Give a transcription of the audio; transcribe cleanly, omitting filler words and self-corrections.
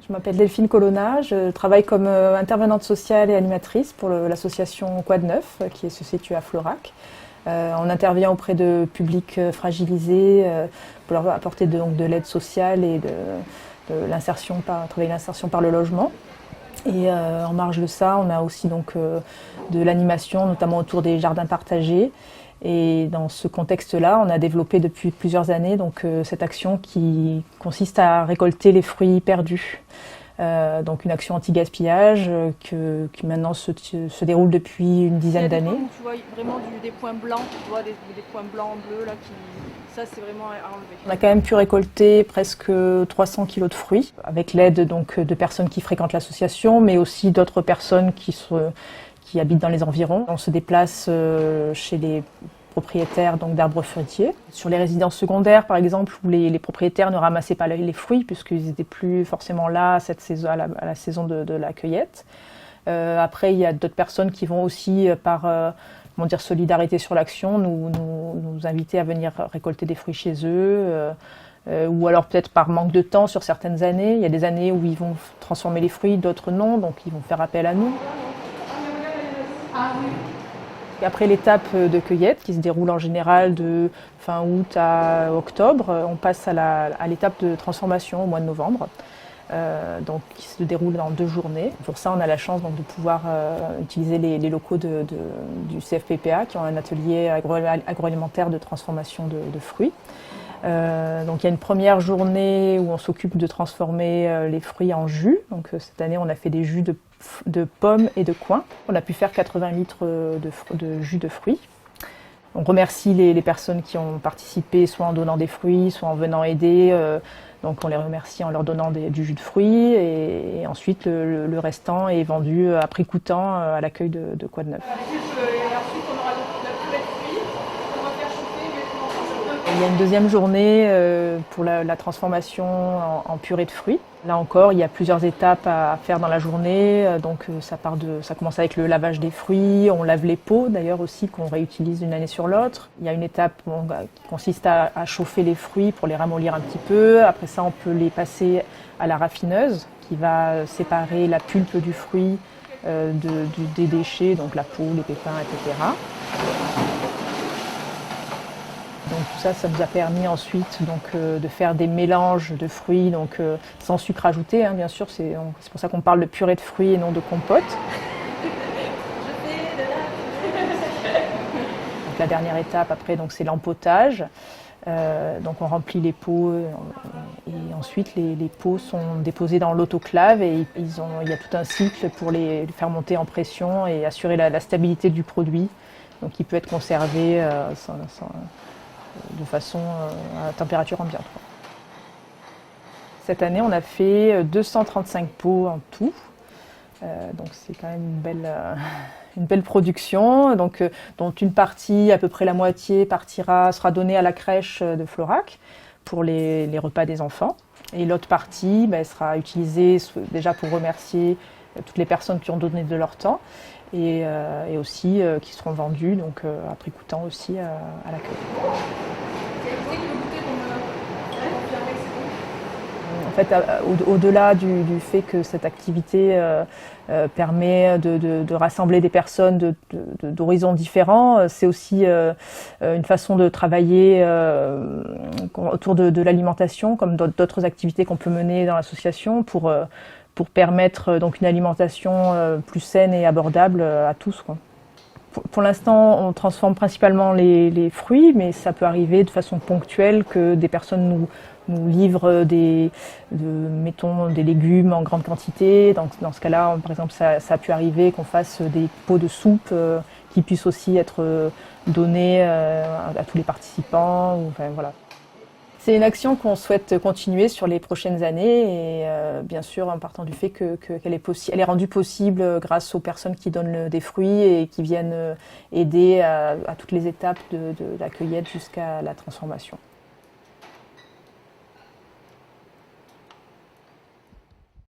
Je m'appelle Delphine Colonna, je travaille comme intervenante sociale et animatrice pour l'association Quad Neuf qui se situe à Florac. On intervient auprès de publics fragilisés pour leur apporter de l'aide sociale et de l'insertion par le logement. Et en marge de ça, on a aussi de l'animation, notamment autour des jardins partagés. Et dans ce contexte-là, on a développé depuis plusieurs années cette action qui consiste à récolter les fruits perdus. Donc une action anti-gaspillage qui maintenant se déroule depuis une dizaine d'années. Tu vois vraiment des points blancs, tu vois des points blancs, bleus là ça c'est vraiment à enlever. On a quand même pu récolter presque 300 kilos de fruits avec l'aide de personnes qui fréquentent l'association, mais aussi d'autres personnes qui habitent dans les environs. On se déplace chez les propriétaires d'arbres fruitiers. Sur les résidences secondaires, par exemple, où les propriétaires ne ramassaient pas les fruits puisqu'ils n'étaient plus forcément là à la saison de la cueillette. Après, il y a d'autres personnes qui vont aussi, par solidarité sur l'action, nous inviter à venir récolter des fruits chez eux. Ou alors peut-être par manque de temps sur certaines années. Il y a des années où ils vont transformer les fruits, d'autres non, donc ils vont faire appel à nous. Après l'étape de cueillette, qui se déroule en général de fin août à octobre, on passe à l'étape de transformation au mois de novembre, qui se déroule en 2 journées. Pour ça, on a la chance de pouvoir utiliser les locaux du CFPPA, qui ont un atelier agroalimentaire de transformation de fruits. Donc il y a une première journée où on s'occupe de transformer les fruits en jus. Donc cette année, on a fait des jus de pommes et de coings. On a pu faire 80 litres de jus de fruits. On remercie les personnes qui ont participé, soit en donnant des fruits, soit en venant aider. Donc on les remercie en leur donnant du jus de fruits. Et ensuite, le restant est vendu à prix coûtant à l'accueil de Quad Neuf. Il y a une deuxième journée pour la transformation en purée de fruits. Là encore, il y a plusieurs étapes à faire dans la journée. Ça commence avec le lavage des fruits. On lave les peaux d'ailleurs aussi, qu'on réutilise d'une année sur l'autre. Il y a une étape qui consiste à chauffer les fruits pour les ramollir un petit peu. Après ça, on peut les passer à la raffineuse qui va séparer la pulpe du fruit des déchets, donc la peau, les pépins, etc. Donc tout ça nous a permis ensuite de faire des mélanges de fruits, sans sucre ajouté, hein, bien sûr. C'est pour ça qu'on parle de purée de fruits et non de compote. Donc la dernière étape après, c'est l'empotage. Donc on remplit les pots et ensuite les pots sont déposés dans l'autoclave et il y a tout un cycle pour les faire monter en pression et assurer la stabilité du produit. Donc il peut être conservé de façon à température ambiante. Cette année, on a fait 235 pots en tout. Donc c'est quand même une belle production, dont une partie, à peu près la moitié, sera donnée à la crèche de Florac pour les repas des enfants. Et l'autre partie sera utilisée déjà pour remercier toutes les personnes qui ont donné de leur temps et aussi qui seront vendues à prix coûtant aussi à l'accueil. En fait, au-delà du fait que cette activité permet de rassembler des personnes d'horizons différents, c'est aussi une façon de travailler autour de l'alimentation, comme d'autres activités qu'on peut mener dans l'association pour permettre une alimentation plus saine et abordable à tous, quoi. Pour l'instant, on transforme principalement les fruits, mais ça peut arriver de façon ponctuelle que des personnes nous livrent des légumes en grande quantité. Dans ce cas-là, par exemple, ça a pu arriver qu'on fasse des pots de soupe qui puissent aussi être donnés à tous les participants. Voilà. C'est une action qu'on souhaite continuer sur les prochaines années et bien sûr en partant du fait qu'elle est rendue possible grâce aux personnes qui donnent des fruits et qui viennent aider à toutes les étapes de la cueillette jusqu'à la transformation.